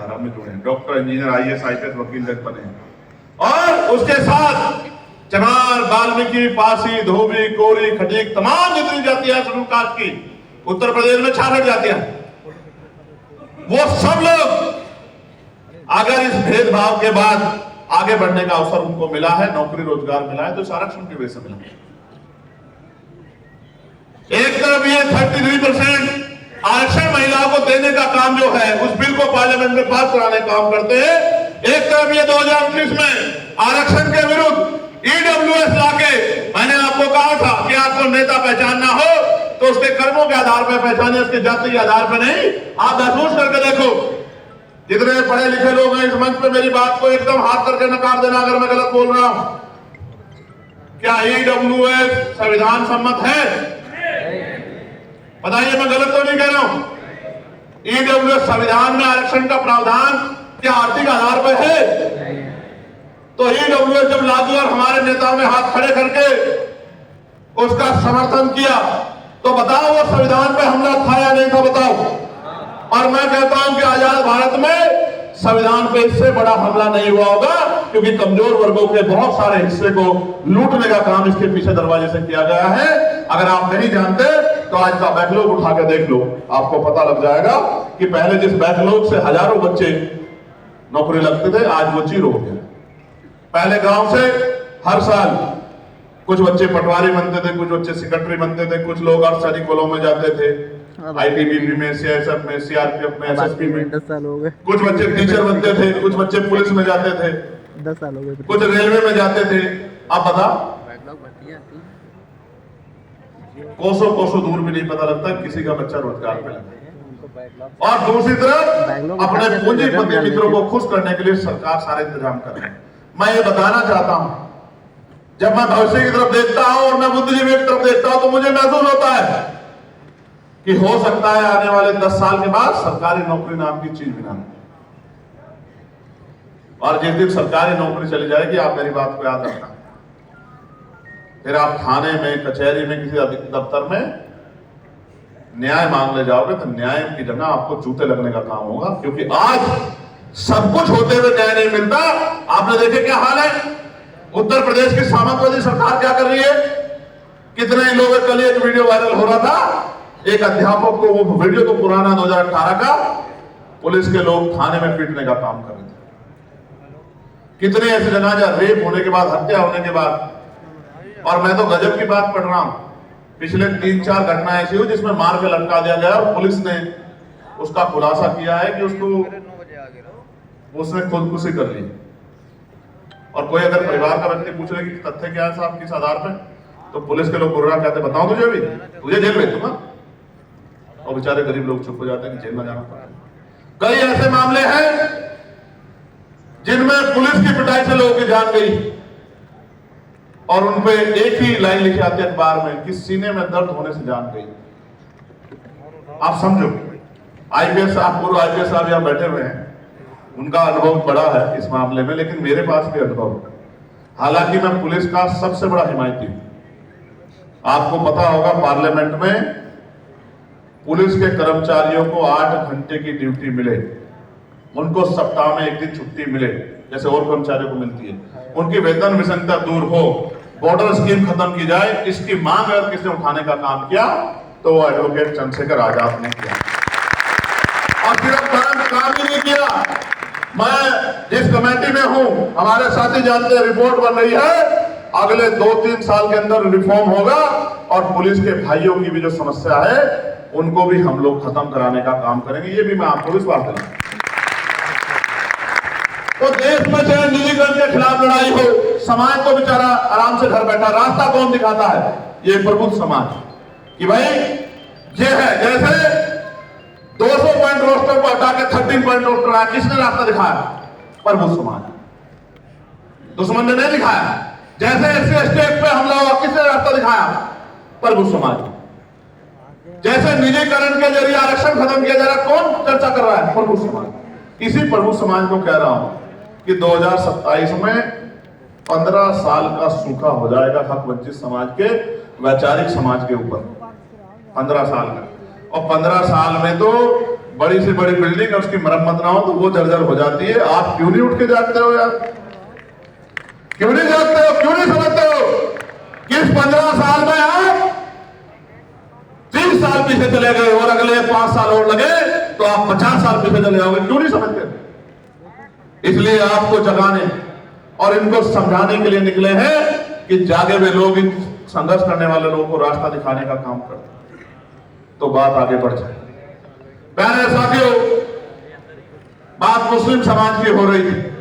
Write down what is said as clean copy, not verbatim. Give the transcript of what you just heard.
धारा में जुड़े हैं, डॉक्टर, इंजीनियर, IAS, IPS, वकील तक बने हैं। और उसके साथ चमार, वाल्मीकि, पासी, धोबी, कोरी, खटीक, तमाम जितनी जातियां शेड्यूल कास्ट की उत्तर प्रदेश में 66 जातियां, वो सब लोग अगर इस भेदभाव के बाद आगे बढ़ने का अवसर उनको मिला है, नौकरी रोजगार मिला है, तो इस आरक्षण की वजह से मिला है। एक तरफ ये 33% आरक्षण महिलाओं को देने का काम जो है, उस बिल को पार्लियामेंट में पास कराने का काम करते हैं। एक तरफ ये 2019 में आरक्षण के विरुद्ध EWS लाके, मैंने आपको कहा था कि आपको नेता पहचानना हो तो उसके कर्मों के आधार पर पहचाने, उसके जाति के आधार पर नहीं। आप महसूस करके देखो, जितने पढ़े लिखे लोग हैं इस मंच पे, मेरी बात को एकदम हाथ करके नकार देना अगर मैं गलत बोल रहा हूं। क्या EWS संविधान सम्मत है? बताइए, मैं गलत तो नहीं कह रहा हूं। EWS संविधान में आरक्षण का प्रावधान क्या आर्थिक आधार पर है? तो EWS जब लागू और हमारे नेताओं ने हाथ खड़े करके उसका समर्थन किया, तो बताओ वो संविधान पे हमला था या नहीं था? बताओ। और मैं कहता हूं कि आजाद भारत में संविधान पे इससे बड़ा हमला नहीं हुआ होगा, क्योंकि कमजोर वर्गों के बहुत सारे हिस्से को लूटने का काम इसके पीछे दरवाजे से किया गया है। अगर आप नहीं जानते तो आज का बैकलॉग उठा के देख लो, आपको पता लग जाएगा कि पहले जिस बैकलॉग से हजारों बच्चे नौकरी लगते थे, आज वो जीरो हो गया। पहले गांव से हर साल कुछ बच्चे पटवारी बनते थे, कुछ बच्चे सेक्रेटरी बनते थे, कुछ लोग अर्धसैनिक बलों में जाते थे, ITBP में, CSF में, CRPF में, SSB में। 10 साल हो गए। कुछ बच्चे टीचर बनते थे, कुछ बच्चे पुलिस में जाते थे, 10 साल हो गए। कुछ रेलवे में जाते थे। अब बता, कोसों कोसों दूर भी नहीं पता लगता किसी का बच्चा रोजगार पे लगा। और दूसरी तरफ अपने पूंजीपति मित्रों को खुश करने के लिए सरकार सारे इंतजाम कर रही है। मैं ये बताना चाहता हूं, जब मैं भविष्य की तरफ देखता हूं और मैं बुद्धिजीवी की तरफ देखता हूं, तो मुझे महसूस होता है कि हो सकता है आने वाले 10 साल के बाद सरकारी नौकरी नाम की चीज भी ना हो। और जिस दिन सरकारी नौकरी चली जाएगी, आप मेरी बात को याद रखना, फिर आप थाने में, कचहरी में, किसी दफ्तर में न्याय मांगने जाओगे तो न्याय की जगह आपको जूते लगने का काम होगा, क्योंकि आज सब कुछ होते हुए न्याय नहीं मिलता। आपने देखे क्या हाल है उत्तर प्रदेश की सामंतवादी सरकार क्या कर रही है? कितने ही लोग, कल एक वीडियो वायरल हो रहा था, एक अध्यापक को, वो वीडियो तो पुराना 2018 का, पुलिस के लोग थाने में पीटने का काम कर रहे थे। कितने ऐसे जनाजा रेप होने के बाद, हत्या होने के बाद। और मैं तो गजब की बात पढ़ रहा हूं, पिछले 3-4 घटनाएं ऐसी हुई जिसमें मार के लटका दिया गया और पुलिस ने उसका खुलासा किया है कि उसने खुदकुशी कर ली। और कोई अगर परिवार का व्यक्ति पूछ रहे कि तथ्य क्या है साहब, किस आधार पर, तो पुलिस के लोग गुर्रा कहते, बताओ तुझे भी, तुझे जेल भेज दूंगा। और बेचारे गरीब लोग चुप हो जाते हैं कि जेल में जाना पड़ा। कई ऐसे मामले हैं जिनमें पुलिस की पिटाई से लोगों की जान गई और उनपे एक ही लाइन लिखी आती है अखबार में कि सीने में दर्द होने से जान गई। आप समझो, IPS साहब, पूर्व IPS साहब यहाँ बैठे हुए हैं, उनका अनुभव बड़ा है इस मामले में, लेकिन मेरे पास भी अनुभव है। हालांकि मैं पुलिस का सबसे बड़ा हिमायती हूं। आपको पता होगा पार्लियामेंट में पुलिस के कर्मचारियों को 8 घंटे की ड्यूटी मिले, उनको सप्ताह में 1 दिन छुट्टी मिले, जैसे और कर्मचारियों को मिलती है, उनकी वेतन विसंगतता दूर हो, बॉर्डर स्कीम खत्म की जाए, इसकी मांग अगर किसने उठाने का काम किया तो वो एडवोकेट चंद्रशेखर आजाद ने किया। और सिर्फ काम ही नहीं किया, मैं जिस कमेटी में हूं, हमारे साथी जानते हैं, रिपोर्ट बन रही है, अगले 2-3 साल के अंदर रिफॉर्म होगा और पुलिस के भाइयों की भी जो समस्या है उनको भी हम लोग खत्म कराने का काम करेंगे। ये भी मैं आपको विश्वास दिलाऊं। तो देश में चाहे निजीकरण के खिलाफ लड़ाई हो, समाज को बेचारा आराम से घर बैठा, रास्ता कौन दिखाता है? ये प्रबुद्ध समाज, कि भाई ये है, जैसे 200 पॉइंट रोस्टर को हटा के 13 पॉइंट रोस्टर आया, किसने रास्ता दिखाया? प्रबुद्ध समाज, दुश्मन ने नहीं दिखाया। जैसे SC/ST पे हमला हुआ, किसने रास्ता दिखाया? प्रबुद्ध समाज। जैसे निजीकरण के जरिए आरक्षण खत्म किया जा रहा, कौन चर्चा कर रहा है? प्रबुद्ध समाज। इसी प्रबुद्ध समाज को कह रहा हूं कि 2027 में 15 साल का सूखा हो जाएगा हक वंचित समाज के, वैचारिक समाज के ऊपर, 15 साल का। और 15 साल में तो बड़ी से बड़ी बिल्डिंग है, उसकी मरम्मत ना हो तो वो जर्जर हो जाती है। आप क्यों नहीं उठ के जागते हो यार? क्यों नहीं जागते हो? क्यों नहीं समझते हो कि इस 15 साल में आप 30 साल पीछे चले गए और अगले 5 साल और लगे तो आप 50 साल पीछे चले जाओगे? क्यों नहीं समझते? इसलिए आपको जगाने और इनको समझाने के लिए निकले हैं कि जागे हुए लोग इन संघर्ष करने वाले लोगों को रास्ता दिखाने का काम करते, तो बात आगे बढ़ जाए। प्यारे साथियों, बात मुस्लिम समाज की हो रही थी।